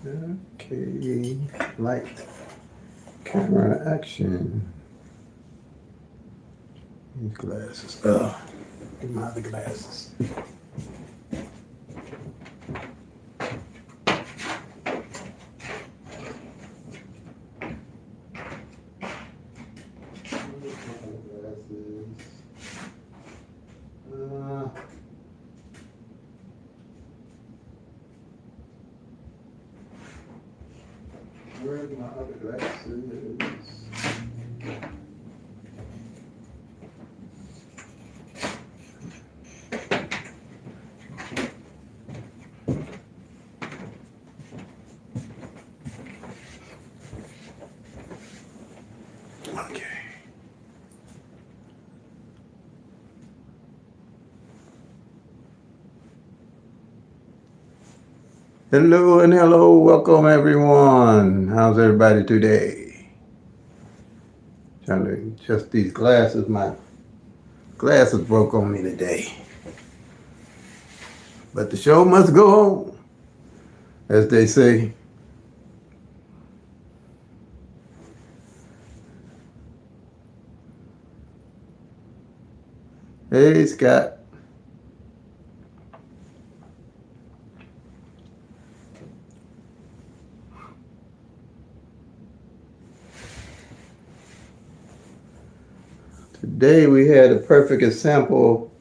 Okay, light, camera, action. These glasses. Get my other glasses. Uh, Where's my other glasses? Okay. Hello and hello, welcome everyone. How's everybody today? Trying to adjust these glasses. My glasses broke on me today. But the show must go on, as they say. Hey, Scott. Today we had a perfect example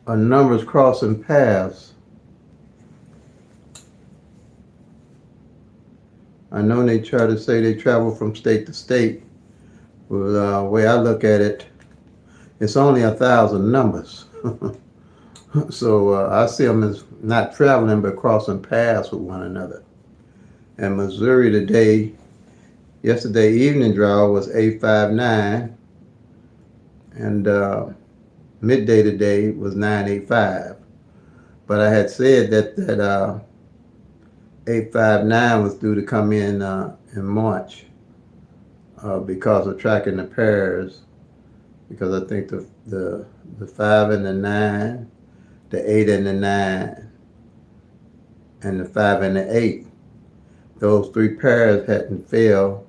of numbers crossing paths. I know they try to say they travel from state to state, but the way I look at it, it's only 1,000 numbers. So I see them as not traveling but crossing paths with one another. And Missouri today, yesterday evening draw was 859, and midday today was 985. But I had said that 859 was due to come in March because of tracking the pairs. Because I think the 5 and the 9, the 8 and the 9, and the 5 and the 8, those three pairs hadn't failed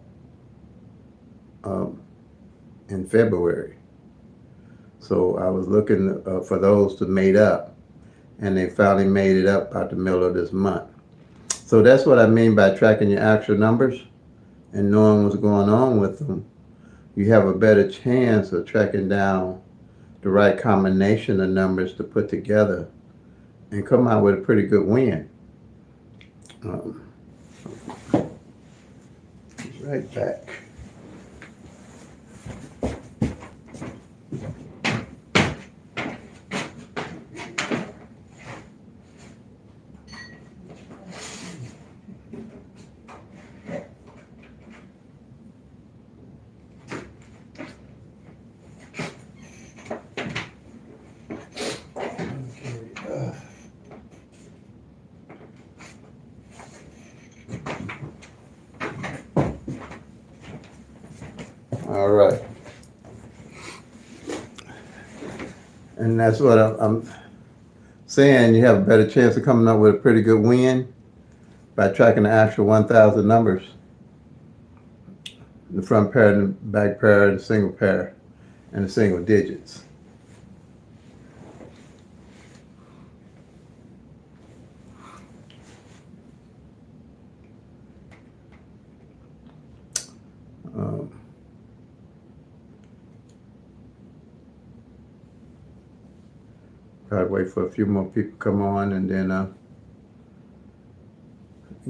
in February. So I was looking for those to mate up, and they finally made it up about the middle of this month. So that's what I mean by tracking your actual numbers and knowing what's going on with them. You have a better chance of tracking down the right combination of numbers to put together and come out with a pretty good win. Right back. All right. And that's what I'm saying. You have a better chance of coming up with a pretty good win by tracking the actual 1,000 numbers. The front pair and the back pair, the single pair, and the single digits. Try to wait for a few more people to come on, and then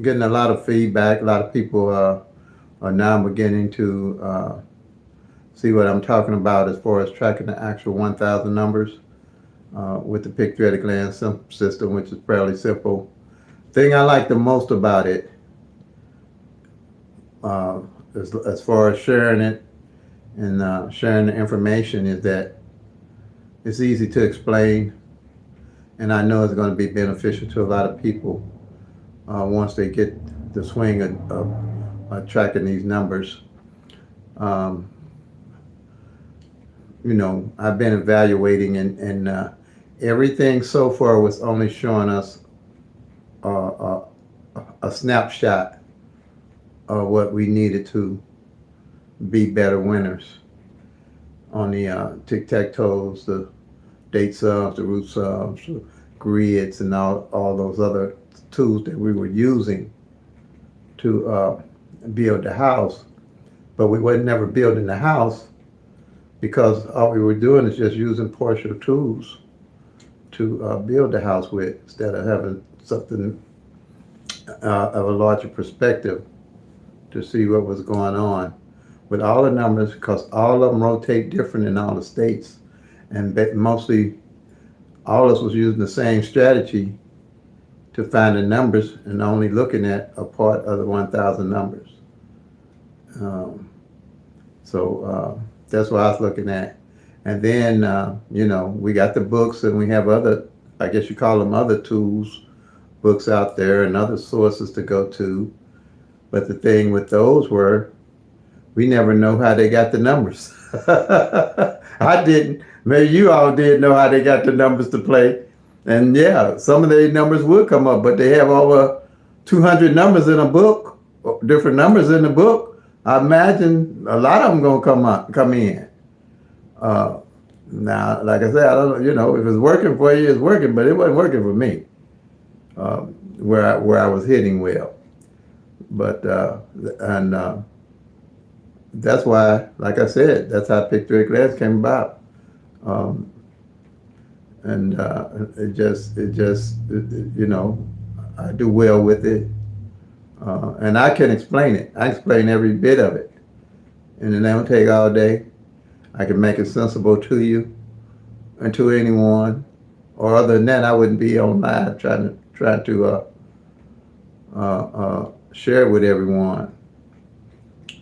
getting a lot of feedback. A lot of people are now beginning to see what I'm talking about as far as tracking the actual 1,000 numbers with the Pick Thread Gland system, which is fairly simple. Thing I like the most about it, as far as sharing it and sharing the information, is that it's easy to explain, and I know it's going to be beneficial to a lot of people once they get the swing of tracking these numbers. I've been evaluating, and everything so far was only showing us a a snapshot of what we needed to be better winners on the tic-tac-toes, the date sums, the root sums, the grids, and all those other tools that we were using to build the house. But we were never building the house because all we were doing is just using partial tools to build the house with, instead of having something of a larger perspective to see what was going on with all the numbers, because all of them rotate different in all the states, and mostly all of us was using the same strategy to find the numbers and only looking at a part of the 1,000 numbers. So that's what I was looking at. And then, we got the books, and we have other, I guess you call them other tools, books out there and other sources to go to. But the thing with those were, we never know how they got the numbers. I didn't. Maybe you all did know how they got the numbers to play. And yeah, some of the numbers would come up, but they have over 200 numbers in a book, different numbers in the book. I imagine a lot of them gonna come in. Now, like I said, I don't know, if it's working for you, it's working, but it wasn't working for me, where I was hitting well. But, that's why, like I said, that's how Picture at a Glance came about. I do well with it. And I can explain it. I explain every bit of it. And it don't take all day. I can make it sensible to you and to anyone. Or other than that, I wouldn't be online trying to share it with everyone.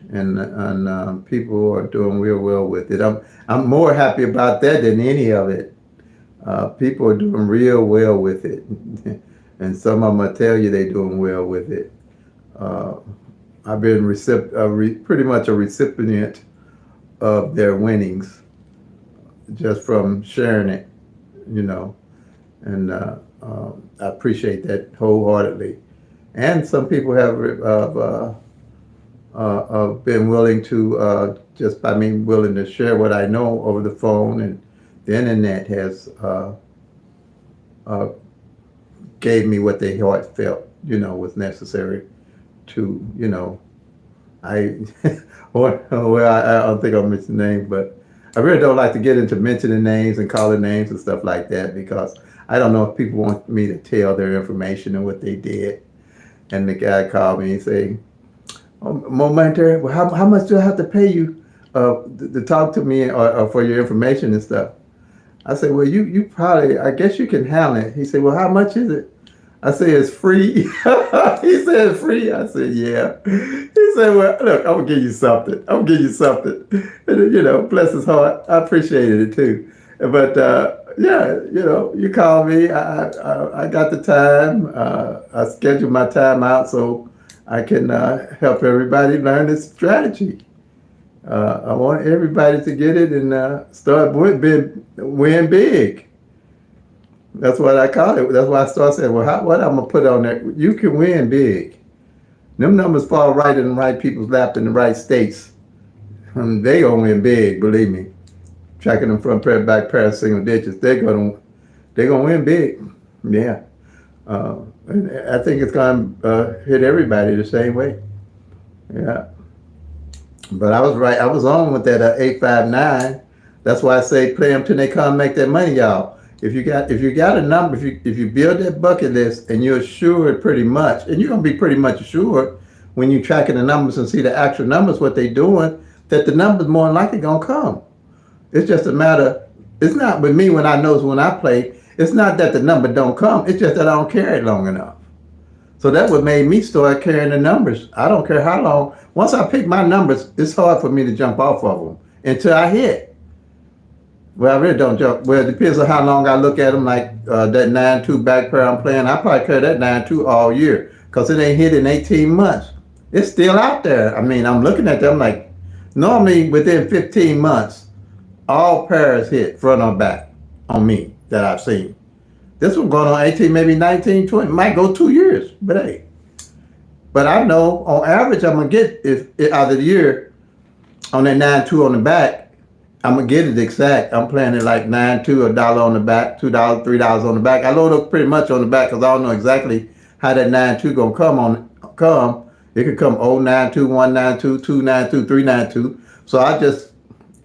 And people are doing real well with it. I'm more happy about that than any of it. People are doing real well with it. And some of them will tell you they're doing well with it. I've been pretty much a recipient of their winnings just from sharing it, and I appreciate that wholeheartedly. And some people have been willing to, just by me willing to share what I know over the phone, and the internet has gave me what they felt, was necessary to, I don't think I'll mention names, but I really don't like to get into mentioning names and calling names and stuff like that, because I don't know if people want me to tell their information and what they did. And the guy called me and said, "Momentary, well, how much do I have to pay you to talk to me or for your information and stuff?" I said, "Well, you probably, I guess you can handle it." He said, "Well, how much is it?" I said, "It's free." He said, "It's free?" I said, "Yeah." He said, "Well, look, I'm going to give you something. I'm going to give you something." And, bless his heart. I appreciated it too. But, yeah, you called me. I got the time. I scheduled my time out so I can help everybody learn this strategy. I want everybody to get it and start win big. That's what I call it. That's why I started saying, well, what I'm going to put on there? You can win big. Them numbers fall right in the right people's lap in the right states. They going to win big, believe me. Tracking them front pair, back pair, single digits. They're going to win big. Yeah. And I think it's going to hit everybody the same way. Yeah. But I was right. I was on with that 859. That's why I say play them till they come make that money, y'all. If you got a number, if you build that bucket list and you're assured pretty much, and you're gonna be pretty much assured when you're tracking the numbers and see the actual numbers, what they're doing, that the numbers more than likely gonna come. It's just a matter. It's not with me when I play. It's not that the number don't come. It's just that I don't carry it long enough. So that's what made me start carrying the numbers. I don't care how long. Once I pick my numbers, it's hard for me to jump off of them until I hit. Well, I really don't jump. Well, it depends on how long I look at them. Like that 9-2 back pair I'm playing, I probably carry that 9-2 all year because it ain't hit in 18 months. It's still out there. I mean, I'm looking at them like normally within 15 months, all pairs hit front or back on me that I've seen. This one going on 18, maybe 19, 20. Might go 2 years, but hey, But I know on average I'm gonna get if out of the year on that 9.2 on the back, I'm gonna get it exact. I'm playing it like 9.2, $1 on the back, $2, $3 on the back. I load up pretty much on the back because I don't know exactly how that 9.2 gonna come. It could come 092, 192, 292, 392. So I just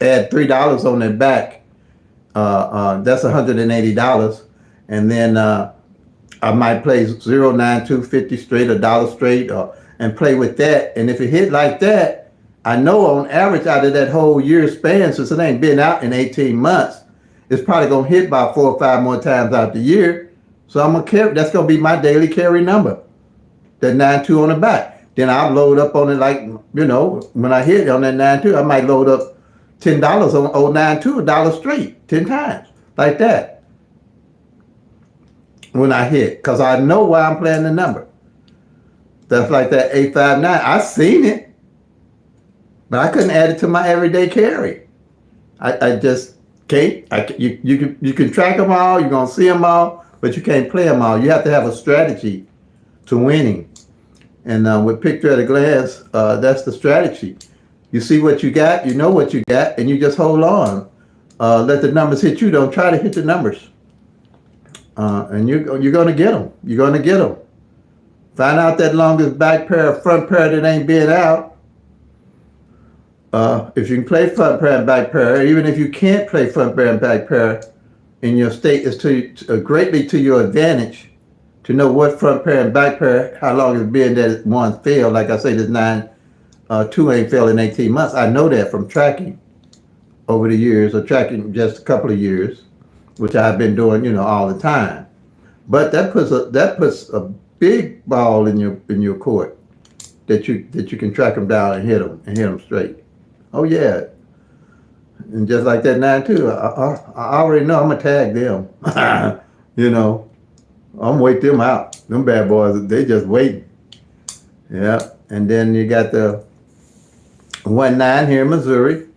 add $3 on that back. That's $180, and then I might play 092, 50 straight, $1 straight, and play with that. And if it hit like that, I know on average out of that whole year span, since it ain't been out in 18 months, it's probably gonna hit about 4 or 5 more times out the year. So I'm gonna carry. That's gonna be my daily carry number. That 9.2 on the back. Then I'll load up on it like, when I hit on that 9.2, I might load up $10 on 092, $1 straight, 10 times, like that. When I hit, because I know why I'm playing the number. That's like that 859. I seen it, but I couldn't add it to my everyday carry. I just can't. You can track them all, you're going to see them all, but you can't play them all. You have to have a strategy to winning. And with picture at a glance, that's the strategy. You see what you got, you know what you got, and you just hold on. Let the numbers hit you. Don't try to hit the numbers. And you're going to get them. You're going to get them. Find out that longest back pair, front pair that ain't been out. If you can play front pair and back pair, even if you can't play front pair and back pair in your state, is greatly to your advantage to know what front pair and back pair, how long it's been that one failed. Like I say, this 9.2 ain't failed in 18 months. I know that from tracking over the years, or tracking just a couple of years, which I've been doing, all the time. But that puts a big ball in your court that you can track them down and hit them straight. Oh yeah, and just like that 9.2, I already know I'm gonna tag them. I'm wait them out. Them bad boys, they just waiting. Yeah, and then you got the 1.9 here in Missouri.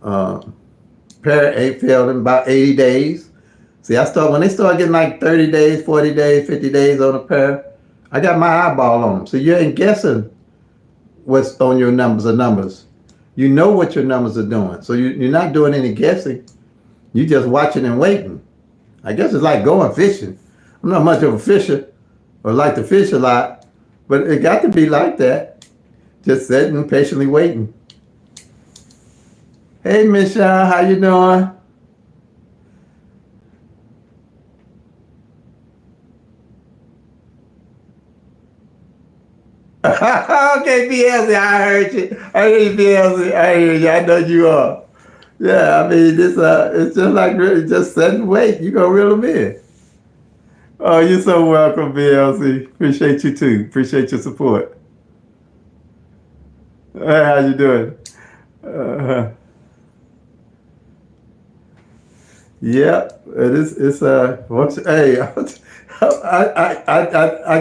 Pair ain't failed in about 80 days. See, when they start getting like 30 days, 40 days, 50 days on a pair, I got my eyeball on them. So you ain't guessing what's on your numbers. You know what your numbers are doing. So you're not doing any guessing. You're just watching and waiting. I guess it's like going fishing. I'm not much of a fisher or like to fish a lot, but it got to be like that. Just sitting, patiently waiting. Hey, Miss Shaw, how you doing? Okay, BLZ, I heard you. I hear you, BLZ. I hear you. I know you are. Yeah, I mean, it's just like really just sit and wait. You gonna reel them in. Oh, you're so welcome, BLZ. Appreciate you too. Appreciate your support. Hey, how you doing? Yeah, it is. Hey, I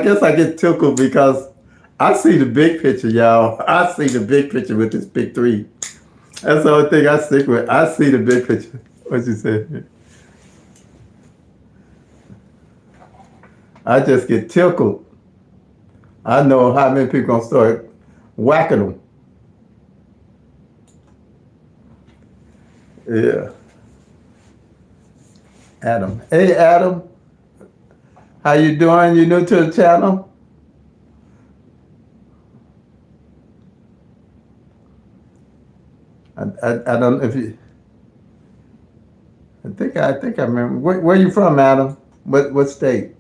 guess I get tickled because I see the big picture, y'all. I see the big picture with this big three. That's the only thing I stick with. I see the big picture. What you say? I just get tickled. I know how many people gonna start whacking them. Yeah. Adam. Hey, Adam. How you doing? You new to the channel? I don't know if you. I think I remember. Where you from, Adam? What state?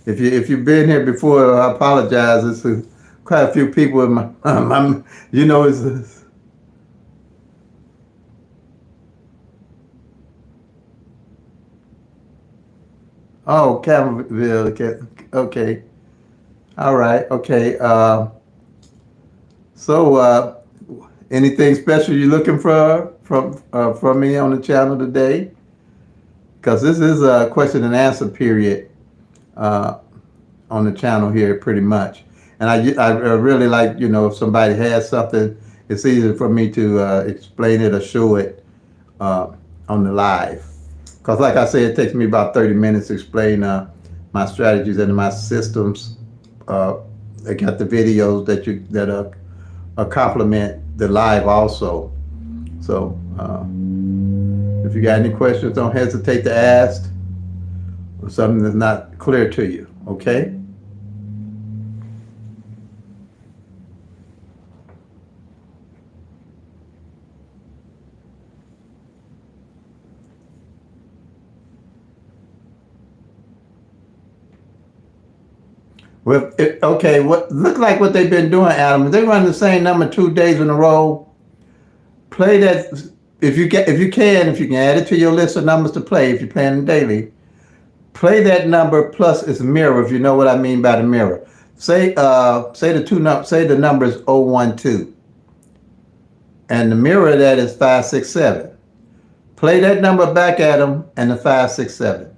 If you've been here before, I apologize. It's quite a few people in my it's. Oh, Campbellville. Okay. All right. Okay. So, anything special you looking for from me on the channel today? Because this is a question and answer period on the channel here, pretty much. And I really like, if somebody has something, it's easier for me to explain it or show it on the live. Because like I said, it takes me about 30 minutes to explain my strategies and my systems. I got the videos that complement the live also. So if you got any questions, don't hesitate to ask, or something that's not clear to you. Okay. Well, okay. What look like what they've been doing, Adam? They run the same number 2 days in a row. Play that if you can add it to your list of numbers to play if you're playing daily. Play that number plus its mirror if you know what I mean by the mirror. Say the number is 012 and the mirror of that is 567. Play that number back at them and the 567.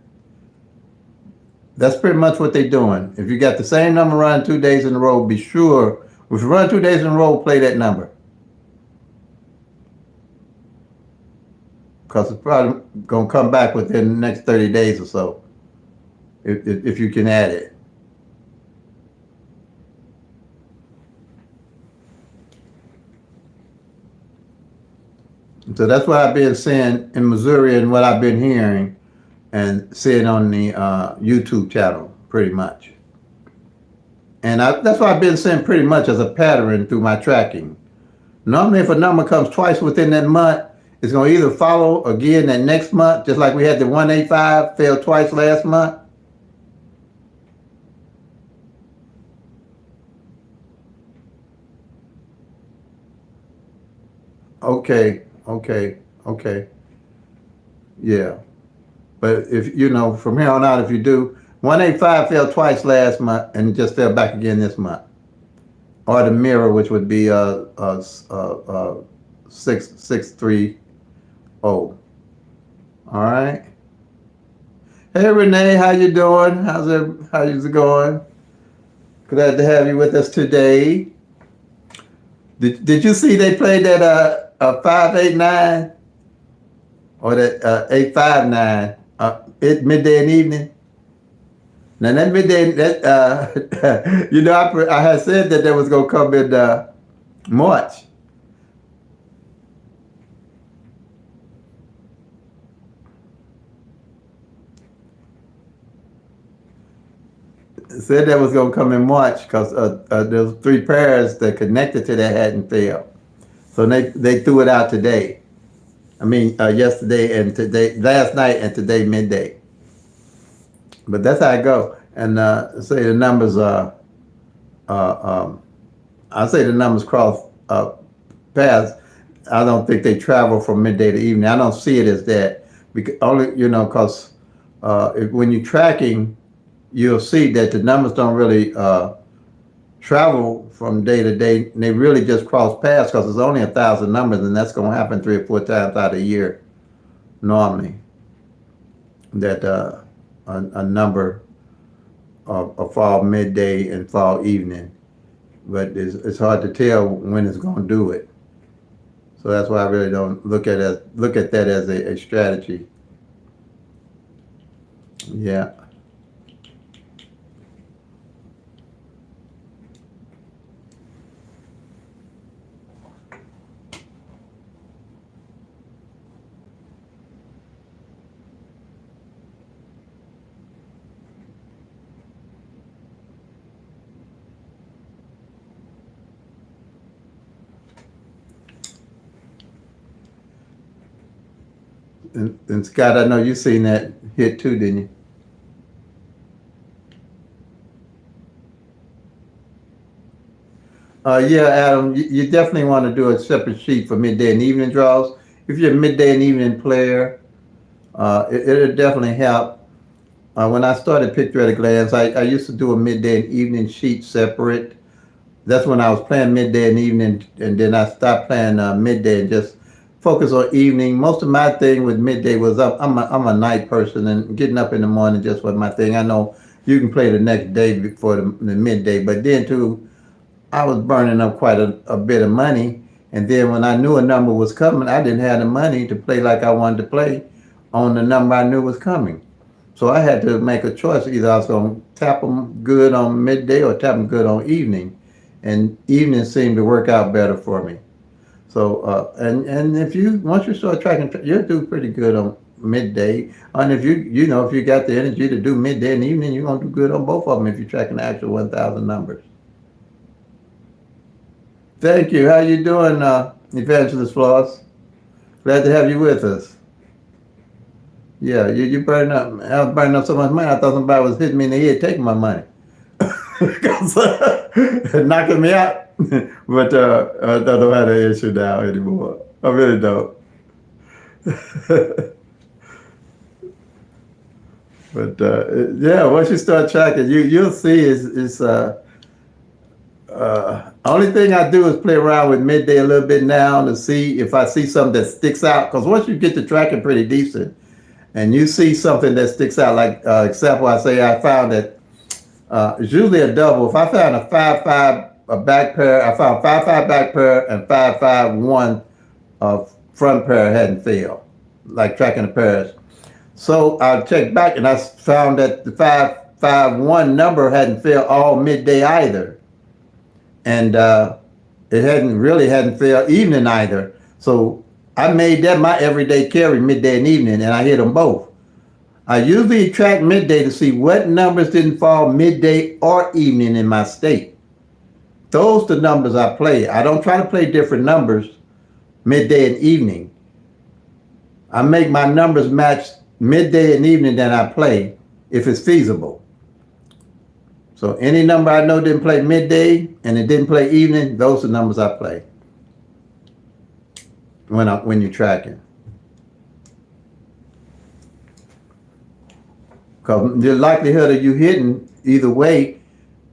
That's pretty much what they're doing. If you got the same number running 2 days in a row, be sure if you run 2 days in a row, play that number. Because it's probably going to come back within the next 30 days or so, if you can add it. So that's what I've been seeing in Missouri and what I've been hearing and seeing on the YouTube channel, pretty much. And that's what I've been seeing pretty much as a pattern through my tracking. Normally, if a number comes twice within that month, it's going to either follow again that next month, just like we had the 185 fail twice last month. Okay. Yeah. But if you know, from here on out, if you do, 185 fell twice last month and it just fell back again this month. Or the mirror, which would be 630. All right. Hey Renee, how you doing? How's it going? Glad to have you with us today. Did you see they played that 589 or that 859 at midday and evening? Now that midday, that you know, I had said that was gonna come in March. Said that was gonna come in March because there's 3 pairs that connected to that hadn't failed, so they threw it out today. I mean yesterday and today, last night and today midday. But that's how I go. And say the numbers are, I say the numbers cross paths. I don't think they travel from midday to evening. I don't see it as that. Because only, you know, because when you're tracking, you'll see that the numbers don't really travel from day to day. They really just cross paths because there's only 1,000 numbers, and that's going to happen 3 or 4 times out of a year normally. That a number of fall midday and fall evening, but it's hard to tell when it's going to do it. So that's why I really don't look at that as a strategy. Yeah. And Scott, I know you seen that hit too, didn't you? Yeah, Adam, you definitely want to do a separate sheet for midday and evening draws. If you're a midday and evening player, it'll definitely help. When I started Picture at a Glance, I used to do a midday and evening sheet separate. That's when I was playing midday and evening, and then I stopped playing midday and just focus on evening. Most of my thing with midday was I'm a night person, and getting up in the morning just was my thing. I know you can play the next day before the midday, but then too, I was burning up quite a bit of money. And then when I knew a number was coming, I didn't have the money to play like I wanted to play on the number I knew was coming. So I had to make a choice. Either I was going to tap them good on midday or tap them good on evening. And evening seemed to work out better for me. So, and if you, once you start tracking, you'll do pretty good on midday. And if if you got the energy to do midday and evening, you're going to do good on both of them if you're tracking the actual 1,000 numbers. Thank you. How you doing, Evangelist Floss? Glad to have you with us. Yeah, you burning up. I was burning up so much money. I thought somebody was hitting me in the head, taking my money, knocking me out. But I don't know how to issue now anymore. I really don't. But yeah, once you start tracking, you'll see is only thing I do is play around with midday a little bit now to see if I see something that sticks out. Because once you get the tracking pretty decent, and you see something that sticks out, like example, I say I found that it's usually a double. If I found a 5-5 a back pair, I found 5-5 back pair and 5-5-1 front pair hadn't failed, like tracking the pairs. So I checked back and I found that the 5-5-1 number hadn't failed all midday either, and it hadn't failed evening either. So I made that my everyday carry midday and evening, and I hit them both. I usually track midday to see what numbers didn't fall midday or evening in my state. Those are the numbers I play. I don't try to play different numbers midday and evening. I make my numbers match midday and evening that I play if it's feasible. So any number I know didn't play midday and it didn't play evening, those are the numbers I play when you're tracking. Because the likelihood of you hitting either way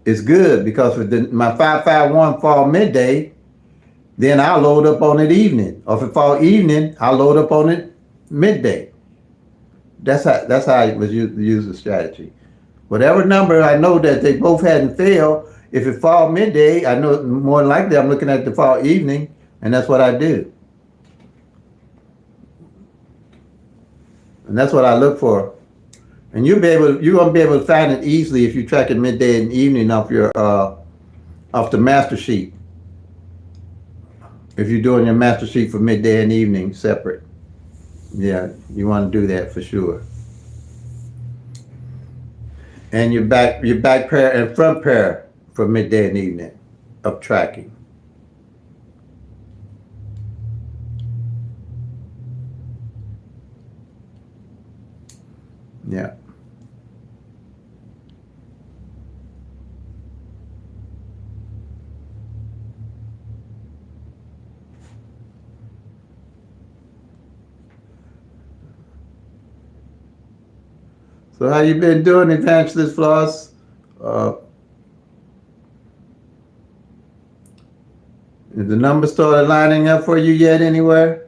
is good, because if my 5-5-1 fall midday, then I'll load up on it evening. Or if it fall evening, I'll load up on it midday. That's how I was use the strategy. Whatever number I know that they both hadn't failed, if it fall midday, I know more than likely I'm looking at the fall evening, and that's what I do. And that's what I look for. And you're gonna be able to find it easily if you track it midday and evening off the master sheet. If you're doing your master sheet for midday and evening separate. Yeah, you want to do that for sure. And your back pair and front pair for midday and evening of tracking. Yeah. So how you been doing, Evangelist Floss? Did the numbers started lining up for you yet anywhere?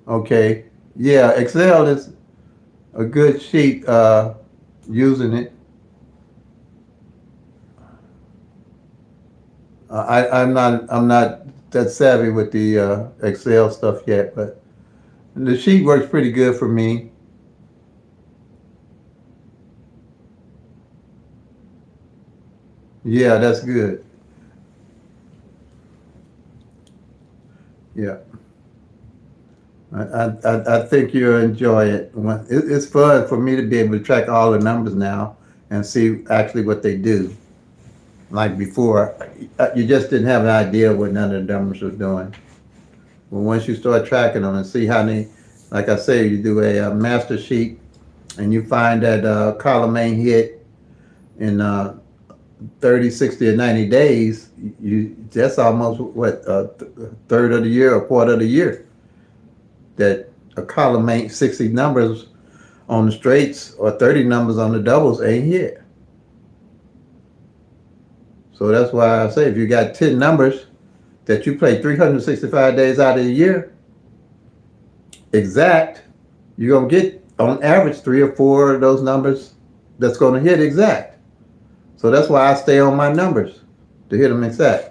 Okay. Yeah, Excel is a good sheet using it. I'm not that savvy with the Excel stuff yet, but the sheet works pretty good for me. Yeah, that's good. Yeah. I think you'll enjoy it. It's fun for me to be able to track all the numbers now and see actually what they do. Like before, you just didn't have an idea what none of the numbers was doing. But once you start tracking them and see how they, like I say, you do a master sheet and you find that column ain't hit in 30, 60, or 90 days, that's almost what, a third of the year, a quarter of the year, that a column ain't 60 numbers on the straights or 30 numbers on the doubles ain't hit. So that's why I say if you got 10 numbers that you play 365 days out of the year, exact, you're going to get on average 3 or 4 of those numbers that's going to hit exact. So that's why I stay on my numbers to hit them exact.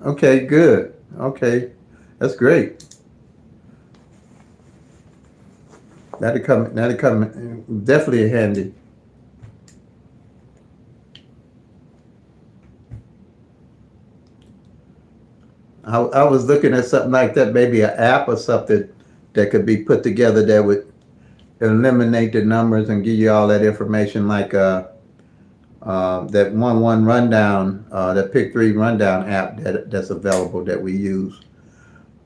Okay, good. Okay, that's great. That'll come definitely handy. I was looking at something like that, maybe an app or something that could be put together that would eliminate the numbers and give you all that information, like that one rundown, that pick three rundown app that's available that we use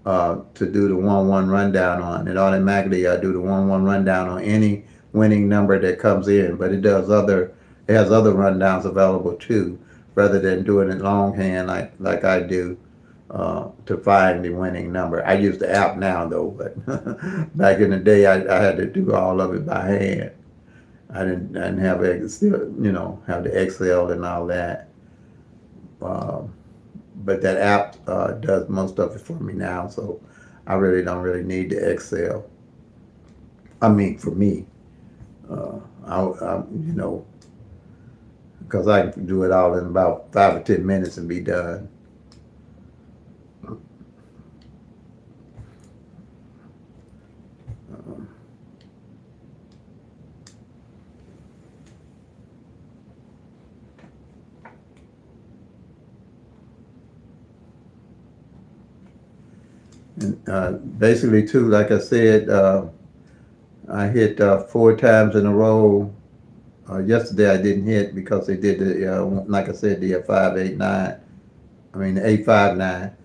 to do the 1-1 rundown on. It automatically do the 1-1 rundown on any winning number that comes in, but it has other rundowns available too, rather than doing it longhand like I do to find the winning number. I use the app now though, but back in the day I had to do all of it by hand. I didn't have still, have the Excel and all that. Um, but that app does most of it for me now, so I really don't really need the Excel. I mean, for me, because I can do it all in about 5 or 10 minutes and be done. And basically, too, like I said, I hit 4 times in a row. Yesterday I didn't hit because they did like I said, the 589. I mean, the 859.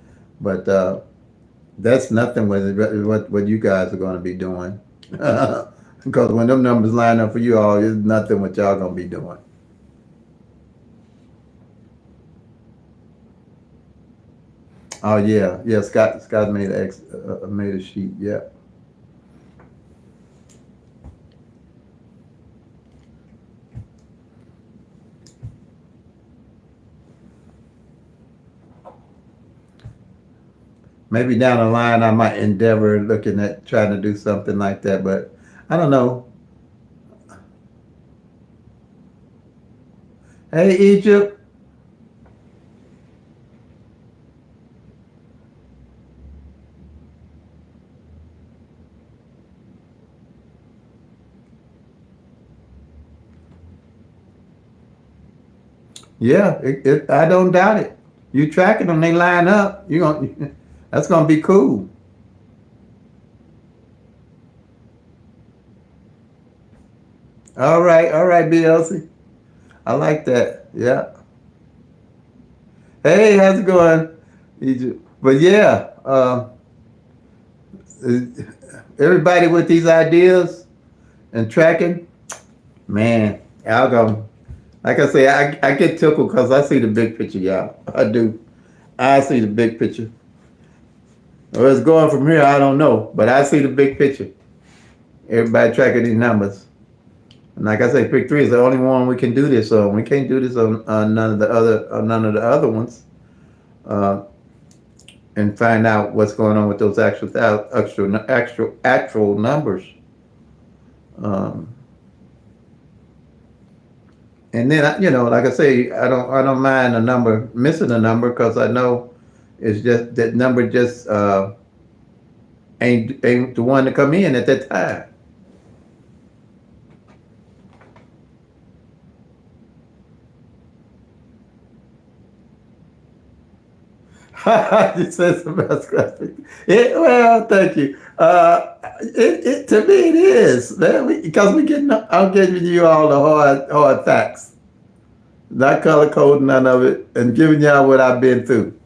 But that's nothing with what you guys are going to be doing. Because when them numbers line up for you all, it's nothing what y'all going to be doing. Oh yeah, yeah. Scott made a sheet. Yeah. Maybe down the line I might endeavor looking at trying to do something like that, but I don't know. Hey, Egypt. Yeah, I don't doubt it. You tracking them, they line up. You going that's gonna be cool. All right, BLC. I like that. Yeah. Hey, how's it going, Egypt? But yeah, everybody with these ideas and tracking, man, algo. Like I say, I get tickled because I see the big picture, y'all. I do. I see the big picture. Where it's going from here, I don't know, but I see the big picture. Everybody tracking these numbers. And like I say, pick three is the only one we can do this on. We can't do this on none of the other ones, uh, and find out what's going on with those actual numbers. Um, and then like I say, I don't mind a number missing a number because I know it's just that number just ain't the one to come in at that time. You said some best graphic. Well, thank you. To me it is, man, because I'm giving you all the hard facts, not color coding none of it, and giving y'all what I've been through.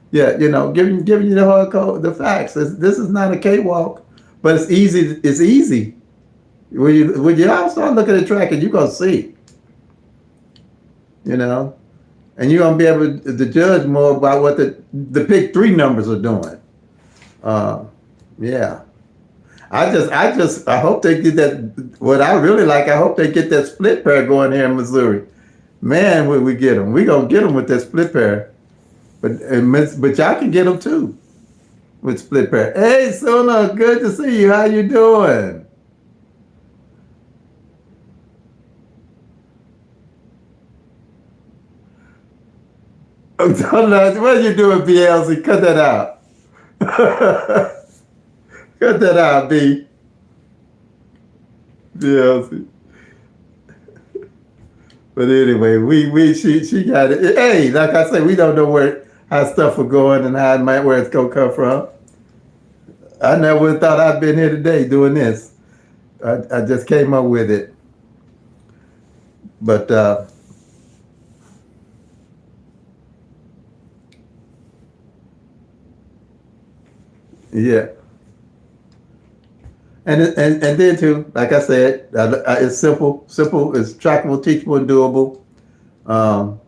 Yeah, giving you the hard code, the facts. This is not a cakewalk, but it's easy. It's easy. When you all start looking at tracking, you're gonna see, you know. And you're gonna be able to judge more about what the pick three numbers are doing. Uh, yeah, I hope they get that. What I really like, I hope they get that split pair going here in Missouri. Man, we get them. We gonna get them with that split pair. But y'all can get them too with split pair. Hey, Sona, good to see you. How you doing? What are you doing, BLC? Cut that out. Cut that out, BLC. But anyway, she got it. Hey, like I said, we don't know how stuff will go on and where it's gonna come from. I never would have thought I'd been here today doing this. I just came up with it. But yeah. And then too, like I said, it's simple, it's trackable, teachable, and doable, um,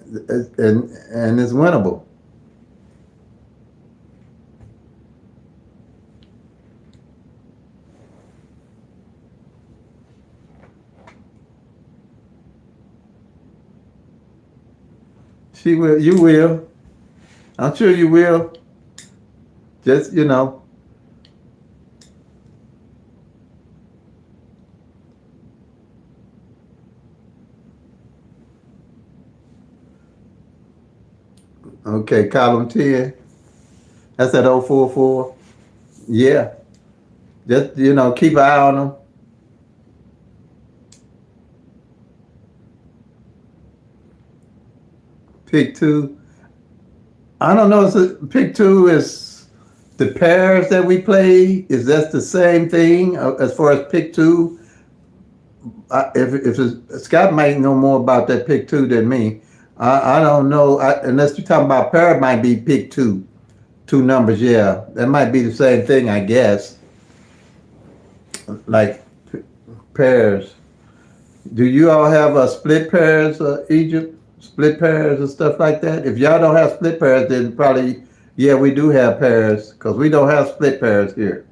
and it's winnable. She will, you will. I'm sure you will. Just okay. Column 10. That's at 044. Yeah. Just keep an eye on them. Pick two. I don't know. Pick two is the pairs that we play. Is that the same thing as far as pick two? If Scott might know more about that pick two than me. I don't know. Unless you're talking about pair, it might be pick two numbers. Yeah, that might be the same thing, I guess. Like pairs. Do you all have split pairs, Egypt? Split pairs and stuff like that? If y'all don't have split pairs, then probably, yeah, we do have pairs because we don't have split pairs here.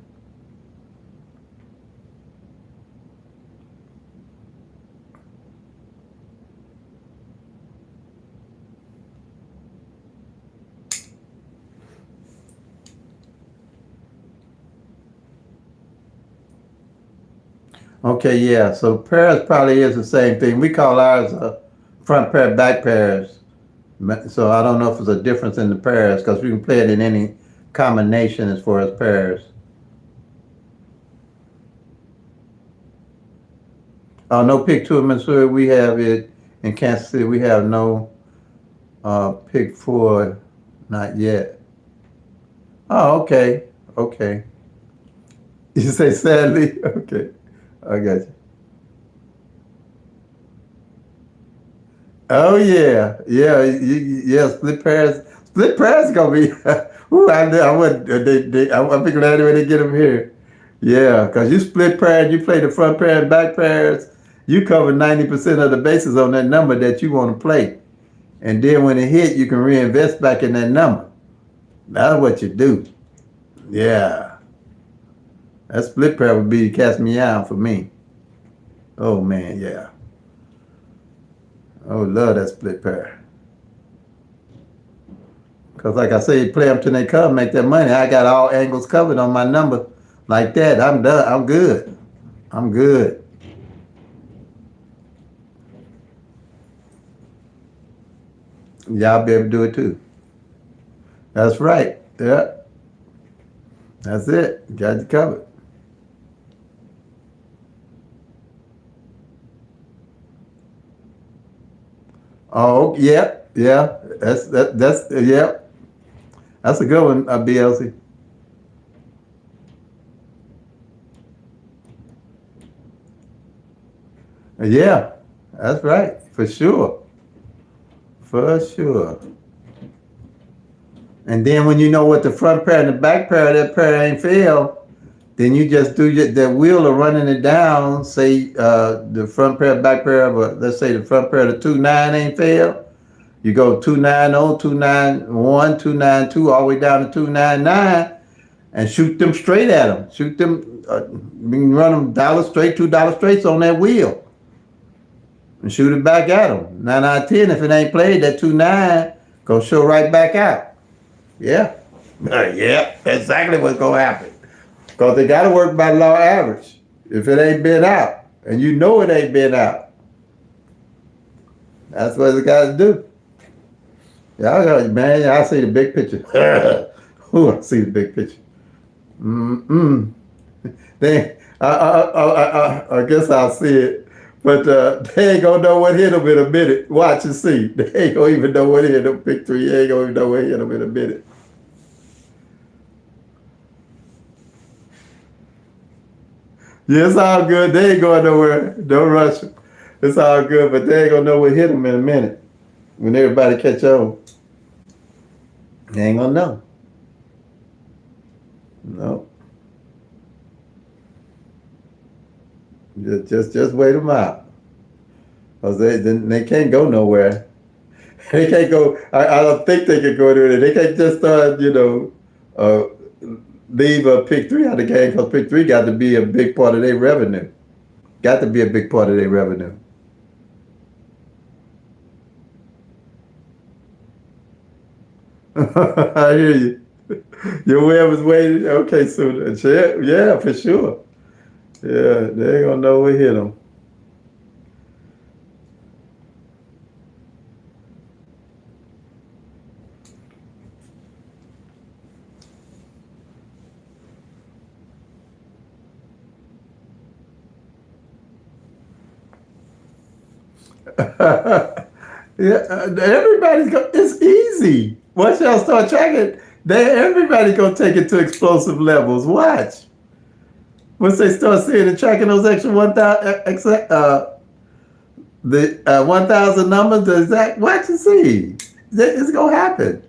Okay, yeah. So pairs probably is the same thing. We call ours front pair, back pairs. So I don't know if there's a difference in the pairs because we can play it in any combination as far as pairs. Oh, no pick two in Missouri. We have it in Kansas City. We have no pick four, not yet. Oh, okay, okay. You say sadly? Okay, I got you. Oh yeah, yeah, yeah. Split pairs gonna be. Ooh, I would. I'll be glad when they get them here. Yeah, because you split pairs, you play the front pair and back pairs. You cover 90% of the bases on that number that you want to play, and then when it hit, you can reinvest back in that number. That's what you do. Yeah, that split pair would be cast me out for me. Oh man, yeah. Oh, love that split pair. Because like I say, play them till they come, make that money. I got all angles covered on my number like that. I'm done. I'm good. I'm good. Y'all be able to do it too. That's right. Yeah. That's it. Got you covered. Oh, yeah. Yeah. That's yeah. That's a good one, BLC. Yeah. That's right. For sure. For sure. And then when you know what the front pair and the back pair, that pair ain't fail, then you just do that wheel of running it down. Say the front pair, back pair, but let's say the front pair, the 2-9 ain't fail. You go 290, 291, 292, all the way down to 299, and shoot them straight at them. Shoot them. You can run them dollar straight, $2 straights on that wheel, and shoot it back at them. 9 out of 10, if it ain't played, that 2-9 Go show right back out. Yeah. Yeah, exactly what's gonna happen. Because they gotta work by law average. If it ain't been out, and you know it ain't been out, that's what they gotta do. Y'all got, man, I see the big picture. Ooh, I see the big picture. Mm-mm. They, I guess I'll see it. But they ain't gonna know what hit them in a minute. Watch and see. They ain't gonna even know what hit them. Pick three. They ain't gonna even know what hit them in a minute. Yeah, it's all good. They ain't going nowhere. Don't rush them. It's all good, but they ain't gonna know what hit them in a minute. When everybody catch on, they ain't gonna know. No, just wait them out. Cause they can't go nowhere. They can't go. I don't think they can go there. They can't just start, uh, leave a pick three out of the game because pick three got to be a big part of their revenue. Got to be a big part of their revenue. I hear you. Your web is waiting. Okay, so yeah, for sure. Yeah, they ain't gonna know what hit them. Yeah, everybody's go. It's easy. Once y'all start tracking, everybody's gonna take it to explosive levels. Watch. Once they start seeing and tracking those extra 1,000, the 1,000 numbers, the exact. Watch and see. It's gonna happen.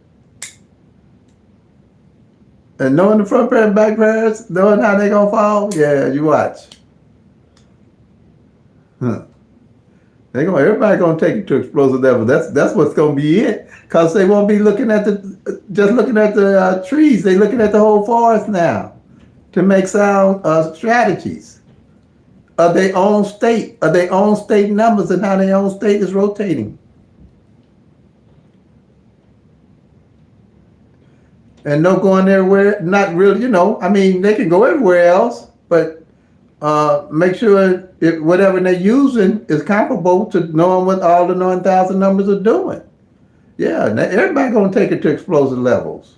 And knowing the front pair and back pairs, knowing how they gonna fall, yeah, you watch. Huh. Everybody gonna take it to explosive level. That's what's gonna be it. Cause they won't be looking at the trees. They looking at the whole forest now to make sound strategies of their own state numbers and how their own state is rotating. And no going everywhere. Not really. I mean, they can go everywhere else, but make sure whatever they're using is comparable to knowing what all the 9,000 numbers are doing. Yeah, everybody gonna take it to explosive levels.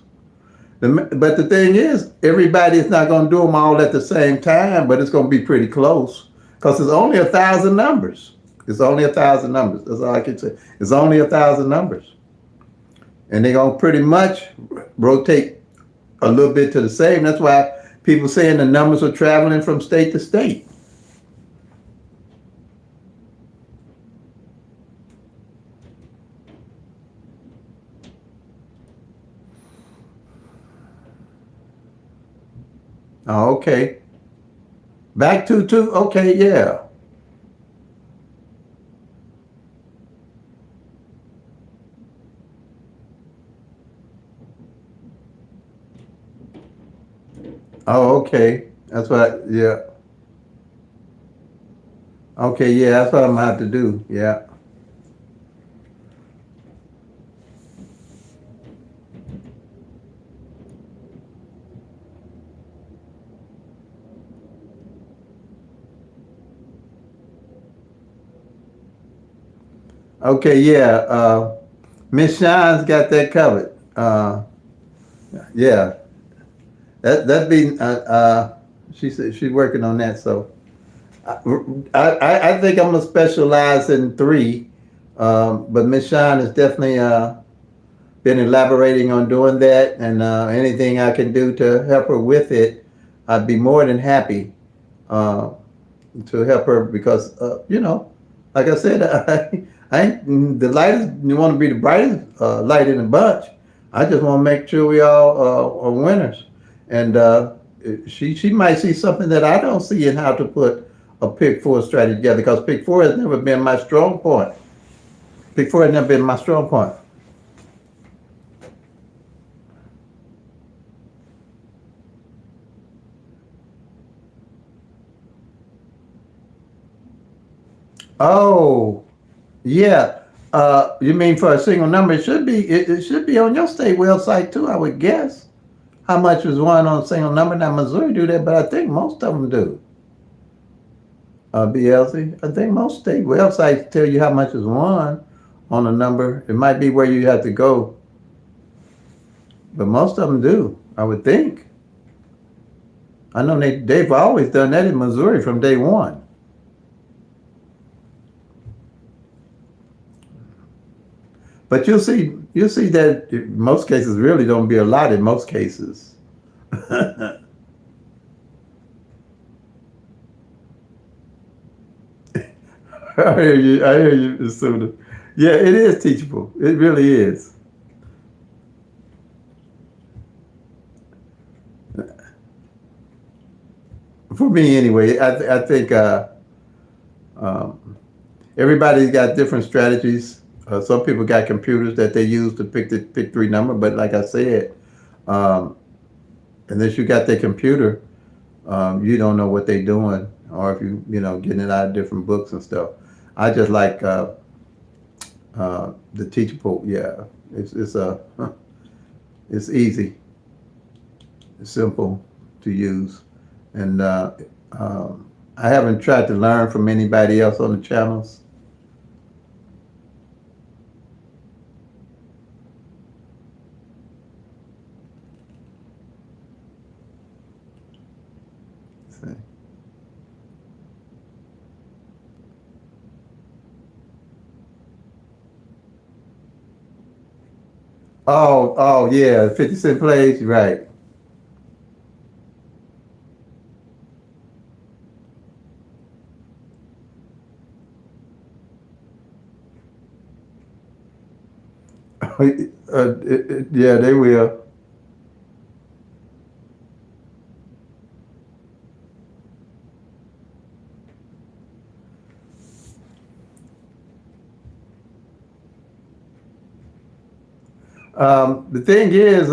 But the thing is, everybody is not gonna do them all at the same time, but it's gonna be pretty close because it's only 1,000 numbers. It's only 1,000 numbers. That's all I can say. It's only 1,000 numbers, and they're gonna pretty much rotate a little bit to the same. That's why people saying the numbers are traveling from state to state. Oh, okay. Back to two. Okay, yeah. Oh, okay. That's what. Yeah. Okay, yeah. That's what I'm gonna have to do. Yeah. Okay, yeah. Miss Shine's got that covered. Yeah. That be. She said she's working on that. So I think I'm gonna specialize in three. But Miss Shine has definitely been elaborating on doing that, and anything I can do to help her with it, I'd be more than happy uh, to help her because like I said, I ain't the lightest. You want to be the brightest light in the bunch. I just want to make sure we all are winners, and she might see something that I don't see in how to put a pick four strategy together because pick four has never been my strong point. Pick four has never been my strong point. Oh, yeah. You mean for a single number? It should be on your state website too, I would guess. How much was one on a single number? Now Missouri do that, but I think most of them do. BLC. I think most state websites tell you how much is one on a number. It might be where you have to go, but most of them do. I would think. I know they've always done that in Missouri from day one. But you'll see that in most cases really don't be a lot in most cases. I I hear you, Suda. Yeah, it is teachable. It really is. For me anyway, I think um, everybody's got different strategies. Some people got computers that they use to pick three number, but like I said, um, unless you got their computer, you don't know what they're doing, or if you know getting it out of different books and stuff. I just like the teachable. Yeah, it's easy, it's simple to use, and I haven't tried to learn from anybody else on the channels. So, oh yeah, 50 Cent plays, right. Yeah, they will. The thing is,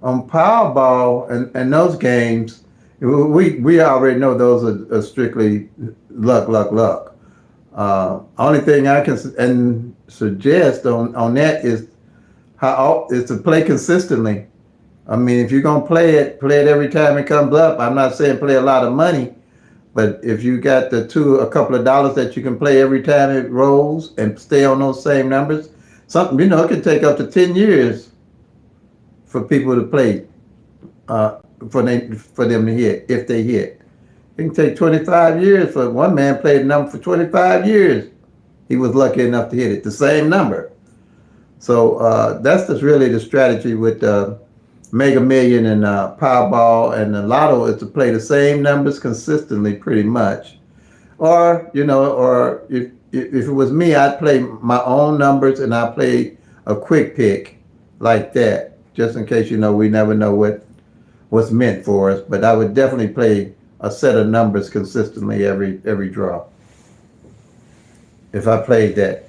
on Powerball and those games, we already know those are strictly luck. Only thing I can and suggest on that is how is to play consistently. I mean, if you're gonna play it every time it comes up. I'm not saying play a lot of money, but if you got a couple of dollars that you can play every time it rolls and stay on those same numbers, something it can take up to 10 years for people to play, uh, for them to hit if they hit. It can take 25 years for one man played a number for 25 years. He was lucky enough to hit it, the same number. So that's just really the strategy with Mega Million and Powerball and the Lotto is to play the same numbers consistently, pretty much. Or or if it was me, I'd play my own numbers and I play a quick pick like that, just in case we never know what's meant for us. But I would definitely play a set of numbers consistently every draw if I played that.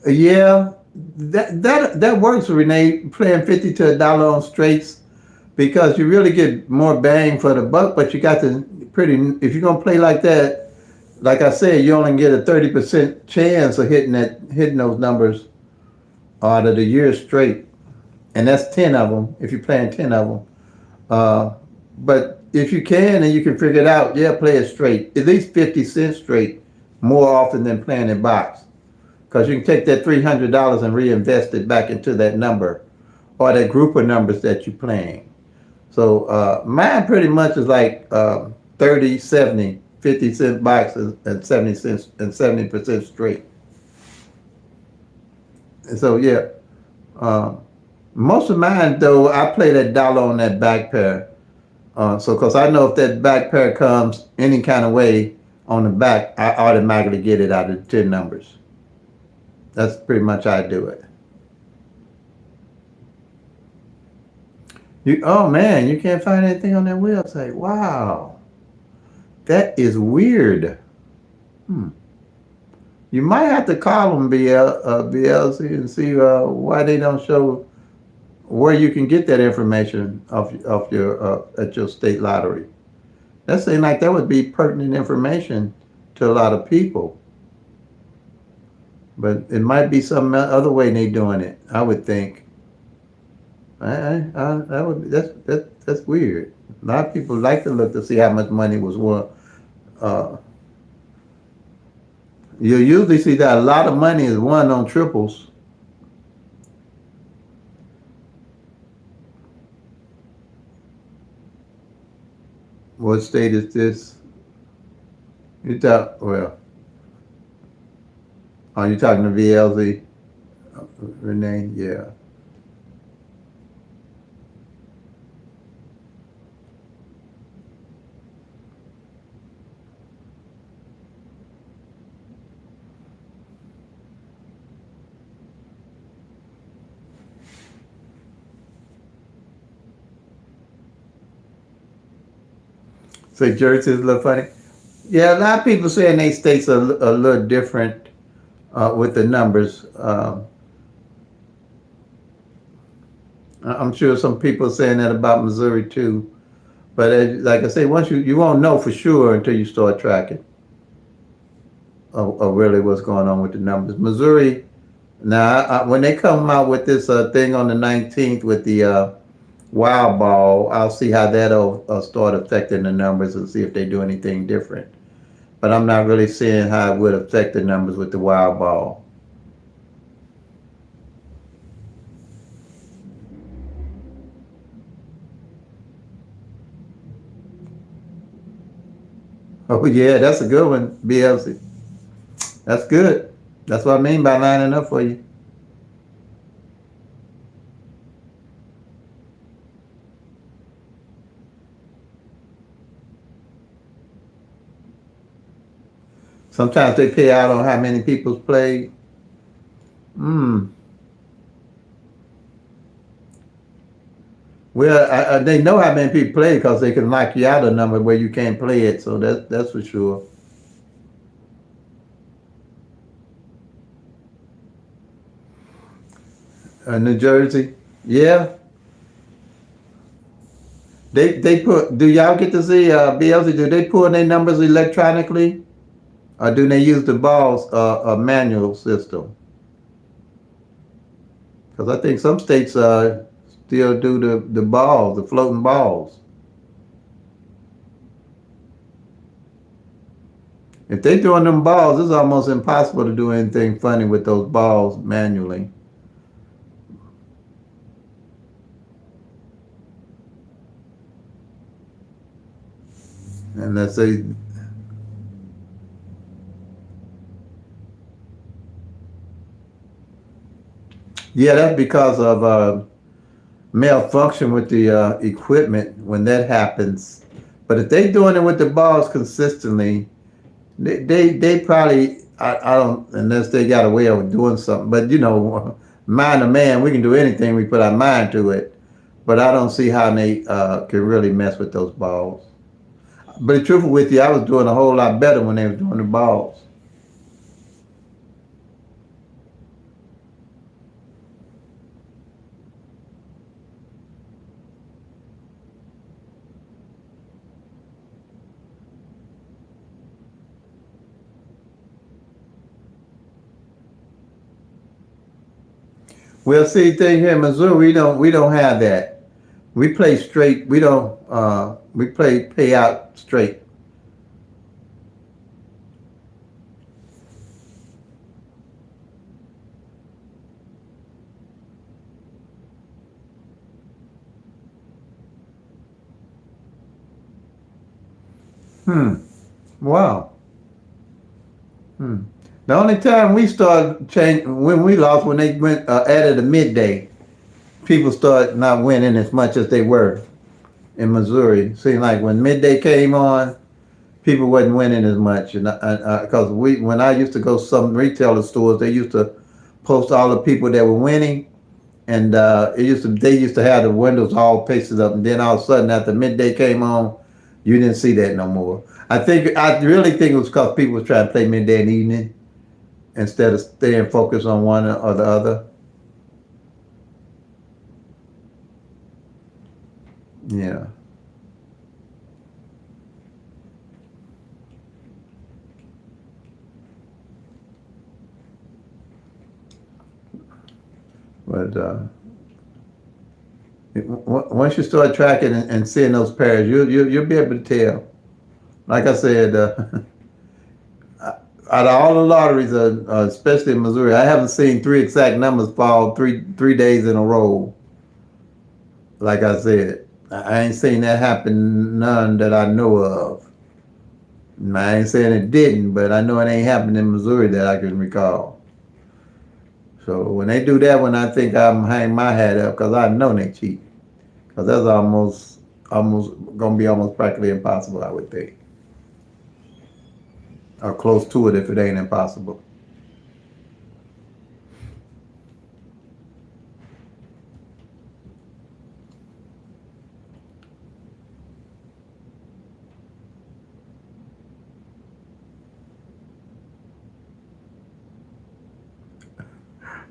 Yeah, that works for Renee playing 50 to a dollar on straights because you really get more bang for the buck. But you got to pretty if you're gonna play like that, like I said, you only get a 30% chance of hitting those numbers out of the year straight, and that's 10 of them if you're playing 10 of them. Uh, but if you can and you can figure it out, yeah, play it straight, at least 50 cents straight, more often than playing in box. Because you can take that $300 and reinvest it back into that number or that group of numbers that you're playing. So mine pretty much is like 30, 70, 50 cent boxes and 70 cents and 70% straight. And so yeah, uh, most of mine though I play that dollar on that back pair. So because I know if that back pair comes any kind of way on the back, I automatically get it out of the 10 numbers. That's pretty much how I do it. Oh man, you can't find anything on that website. Wow, that is weird. Hmm. You might have to call them BLC and see why they don't show where you can get that information of your at your state lottery. That seems like that would be pertinent information to a lot of people. But it might be some other way they doing it. I would think. That would that's weird. A lot of people like to look to see how much money was won. Uh, you usually see that a lot of money is won on triples. What state is this? You talk well. Are you talking to VLZ, Renee? Yeah. So Jersey is a little funny. Yeah, a lot of people saying they states are a little different with the numbers. I'm sure some people are saying that about Missouri too. But like I say, once you won't know for sure until you start tracking of really what's going on with the numbers. Missouri, now when they come out with this thing on the 19th with the wild ball, I'll see how that'll start affecting the numbers and see if they do anything different. But I'm not really seeing how it would affect the numbers with the wild ball. Oh yeah, that's a good one, BLC. That's good. That's what I mean by lining up for you. Sometimes they pay out on how many people's played. Hmm. Well, they know how many people play because they can knock you out a number where you can't play it. So that's for sure. New Jersey, yeah. They put. Do y'all get to see BLC? Do they pull their numbers electronically, or do they use the balls a manual system? Because I think some states still do the balls, the floating balls. If they doing them balls, it's almost impossible to do anything funny with those balls manually. And let's say, yeah, that's because of malfunction with the equipment when that happens. But if they doing it with the balls consistently, they probably I don't unless they got a way of doing something. But you know, mind of man, we can do anything we put our mind to it. But I don't see how they can really mess with those balls. But the truth with you, I was doing a whole lot better when they were doing the balls. Well, see, thing here in Missouri, we don't have that. We play straight. We don't. We play pay out straight. Hmm. Wow. Hmm. The only time we started changing when we lost when they went added a midday, people started not winning as much as they were in Missouri. Seemed like when midday came on, people wasn't winning as much, and because we when I used to go to some retailer stores, they used to post all the people that were winning, and they used to have the windows all pasted up, and then all of a sudden after midday came on, you didn't see that no more. I really think it was because people was trying to play midday and evening. instead of staying focused on one or the other. Yeah. But once you start tracking and seeing those pairs, you'll be able to tell. Like I said, out of all the lotteries, especially in Missouri, I haven't seen three exact numbers fall three days in a row. Like I said, I ain't seen that happen none that I know of. I ain't saying it didn't, but I know it ain't happened in Missouri that I can recall. So when they do that, when I think I'm hang my hat up, because I know they cheat, because that's almost gonna be almost practically impossible, I would think, or close to it if it ain't impossible.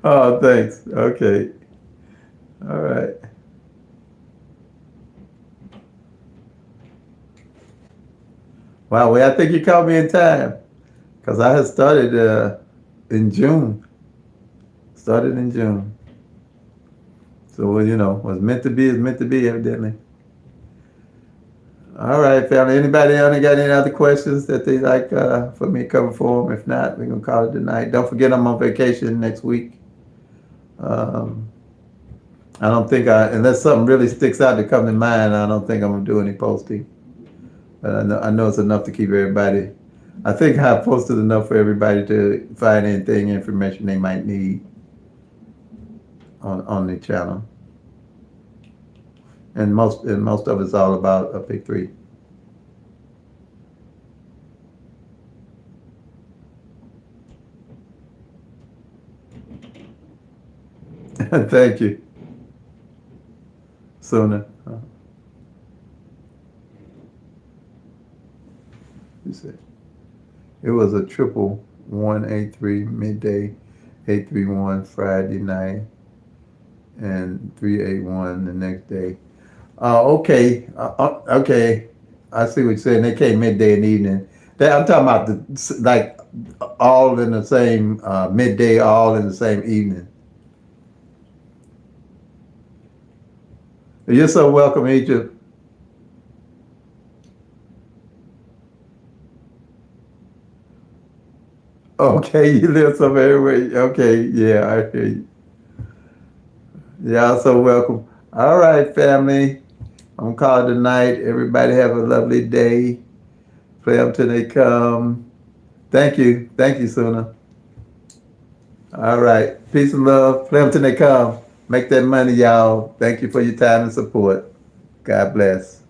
Oh, thanks. Okay. All right. Wow. Well, I think you caught me in time because I had started in June. Started in June. So what's meant to be is meant to be, evidently. All right, family. Anybody else got any other questions that they like for me to cover for them? If not, we're gonna call it tonight. Don't forget I'm on vacation next week. Um, I don't think unless something really sticks out to come to mind, I don't think I'm gonna do any posting. But I know it's enough to keep everybody. I think I posted enough for everybody to find anything, information they might need on the channel. And most of it's all about a big three. Thank you. Sooner. You said it was a triple 183 midday, 831 Friday night, and 381 the next day. Okay, okay. I see what you're saying. They came midday and evening. I'm talking about like all in the same midday, all in the same evening. You're so welcome, Egypt. Okay, you live somewhere where. Okay, yeah, I hear you. Y'all so welcome. All right, family. I'm calling tonight. Everybody have a lovely day. Play them till they come. Thank you. Thank you, Suna. All right. Peace and love. Play them till they come. Make that money, y'all. Thank you for your time and support. God bless.